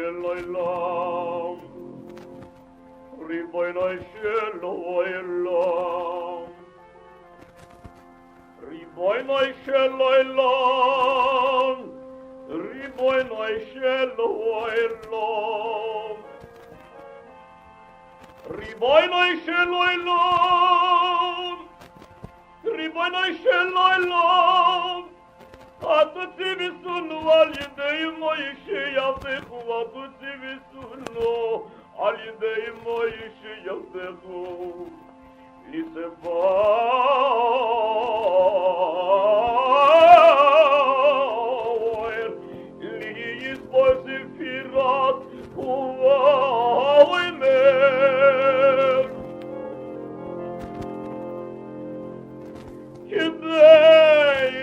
sheloilam, Ribono sheloilam, Ribono sheloilam, Ribono sheloilam, Ribono sheloilam, Ribono sheloilam, Atâți visunu al idei Moișe Iavehu, atâți visunu al idei Moișe Iavehu, li se vaer, li izbozi firat cu vaoi mer. Chidei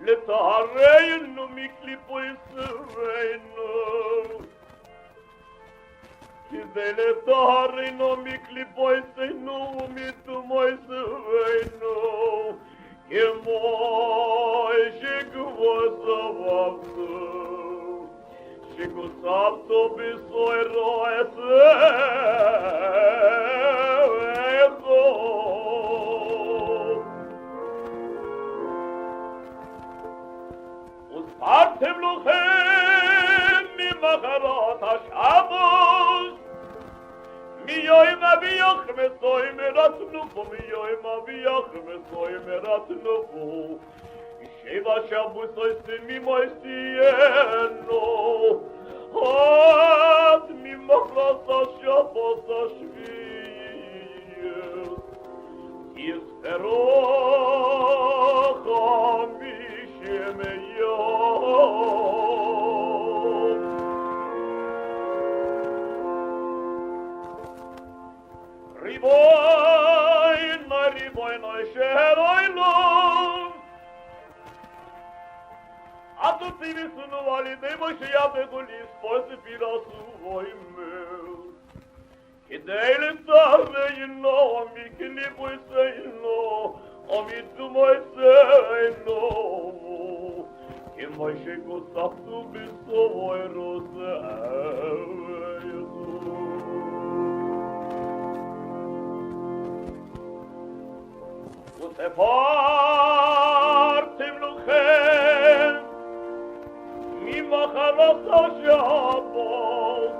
le tareinu mi clipoi săreinu, Chidei le tareinu mi clipoi săreinu, mi tu moi săreinu, Che moi și cu văză vaptă, și cu sapto bisoi roese, Artem lochem mi macharat ha-Shabbos, mi yoim aviyach mesoy merat nufu, mi yoim aviyach mesoy merat nufu, Sheva Shabbos oiste mi moistieno, ad mi macharat ha-Shabbos ha-Shviyes, Yisperoch ha-Mishem Riboinoi, sheheroilom, Atâți visunu validei Moișe Iavehu, li-spozi pirasu voi meu, Chidei tareino, mi clipoi săino, mi tu moi săino, Che Moișe cu saptu biso voi roseau. Se partem luchem, mi macharat ha-Shabbos,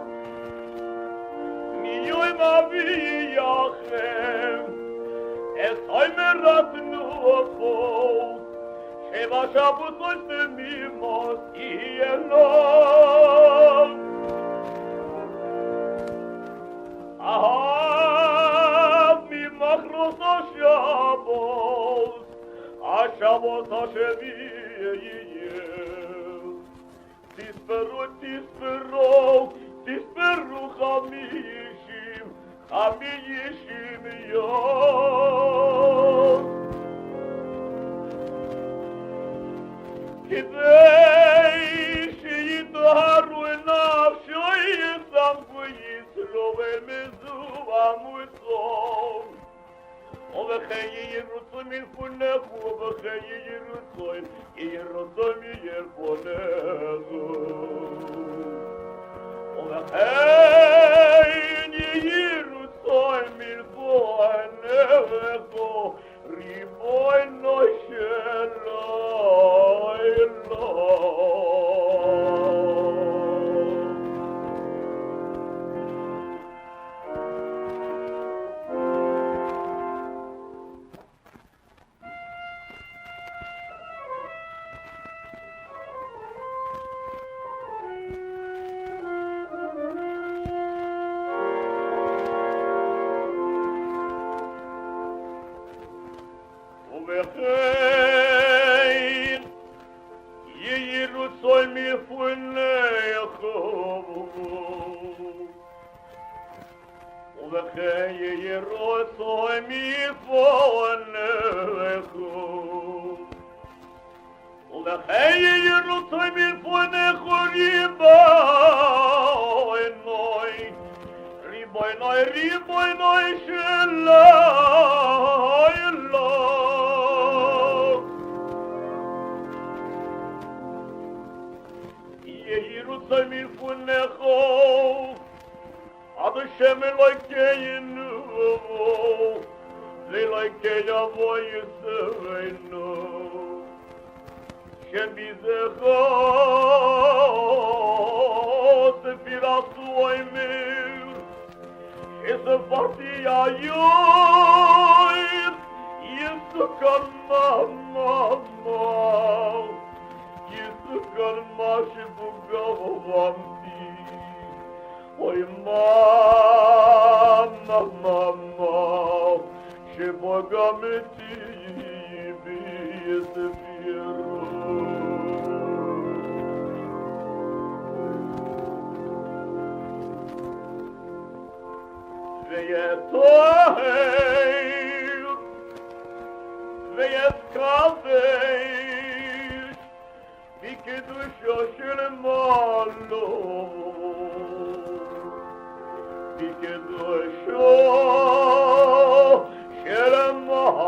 mi yoim aviyachem, esoy merat nufu, Sheva Shabbos oiste mi mostieno. Mi machros ha-Shabbos, ha-Shabbos ha-Sheviyeh, Tisperu, tisperu chamishim yom. Kidei sheyitaharu nafsho yisamku yisrovel mezuvam utzom, Ovecheyi yirutzu milfunechu, ovecheyi yirutzu miyerponechu. Ovecheyi yirutzu milfunechu, ribono sheloilom. Ovechein yirutzoy milfunechu, Ovechein yirutzoy milfunechu, Ovechein yirutzoy milfunechu, riboinoi sheloilom. Ierusalim funecho, ad Hashem Elokeinu, Leilokei Avo Yisraelu, Shem Bizecho, Sefirasu Oimir, Shesefarti Ayoim, Yisukar Mama, Yisukar Mashibugavanti, Oy Mama, Shebugameti Biyesefiru. Veyetoher, Veyetkadesh, Bikedusho shel Malo, Bikedusho shel Malo.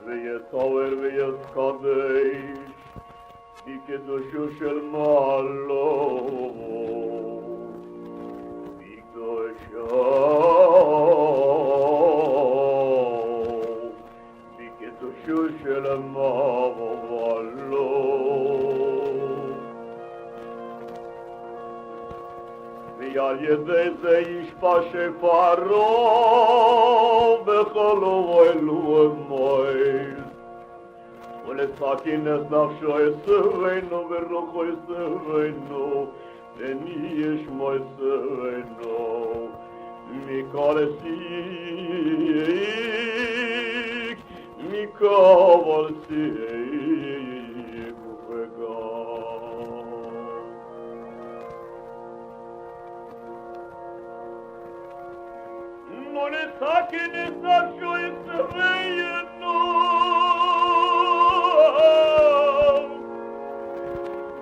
Veyetoher, Veyetkadesh, Bikedusho shel Malo, Bikedusho shel Malo. ועל ידי זה ישפע שפרו בכל אוהלו מועד ולסכינס נפשו יסרנו ורוחו יסרנו ונהיה שמו יסרנו מכל הסיק מכל הסיק וגם ולסכינס נפשו יסרנו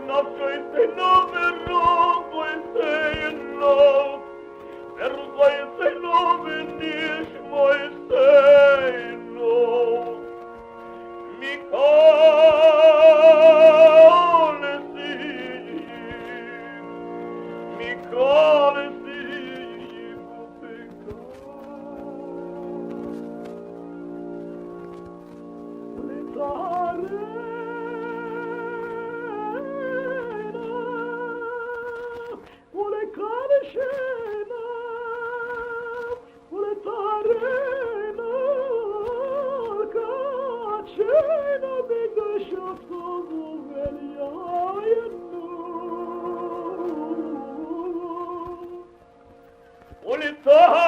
נפשו יסרנו ורוחו יסרנו ורוחו יסרנו ונשמו יסרנו מכל הסיק מכל הסיק ולטהרנו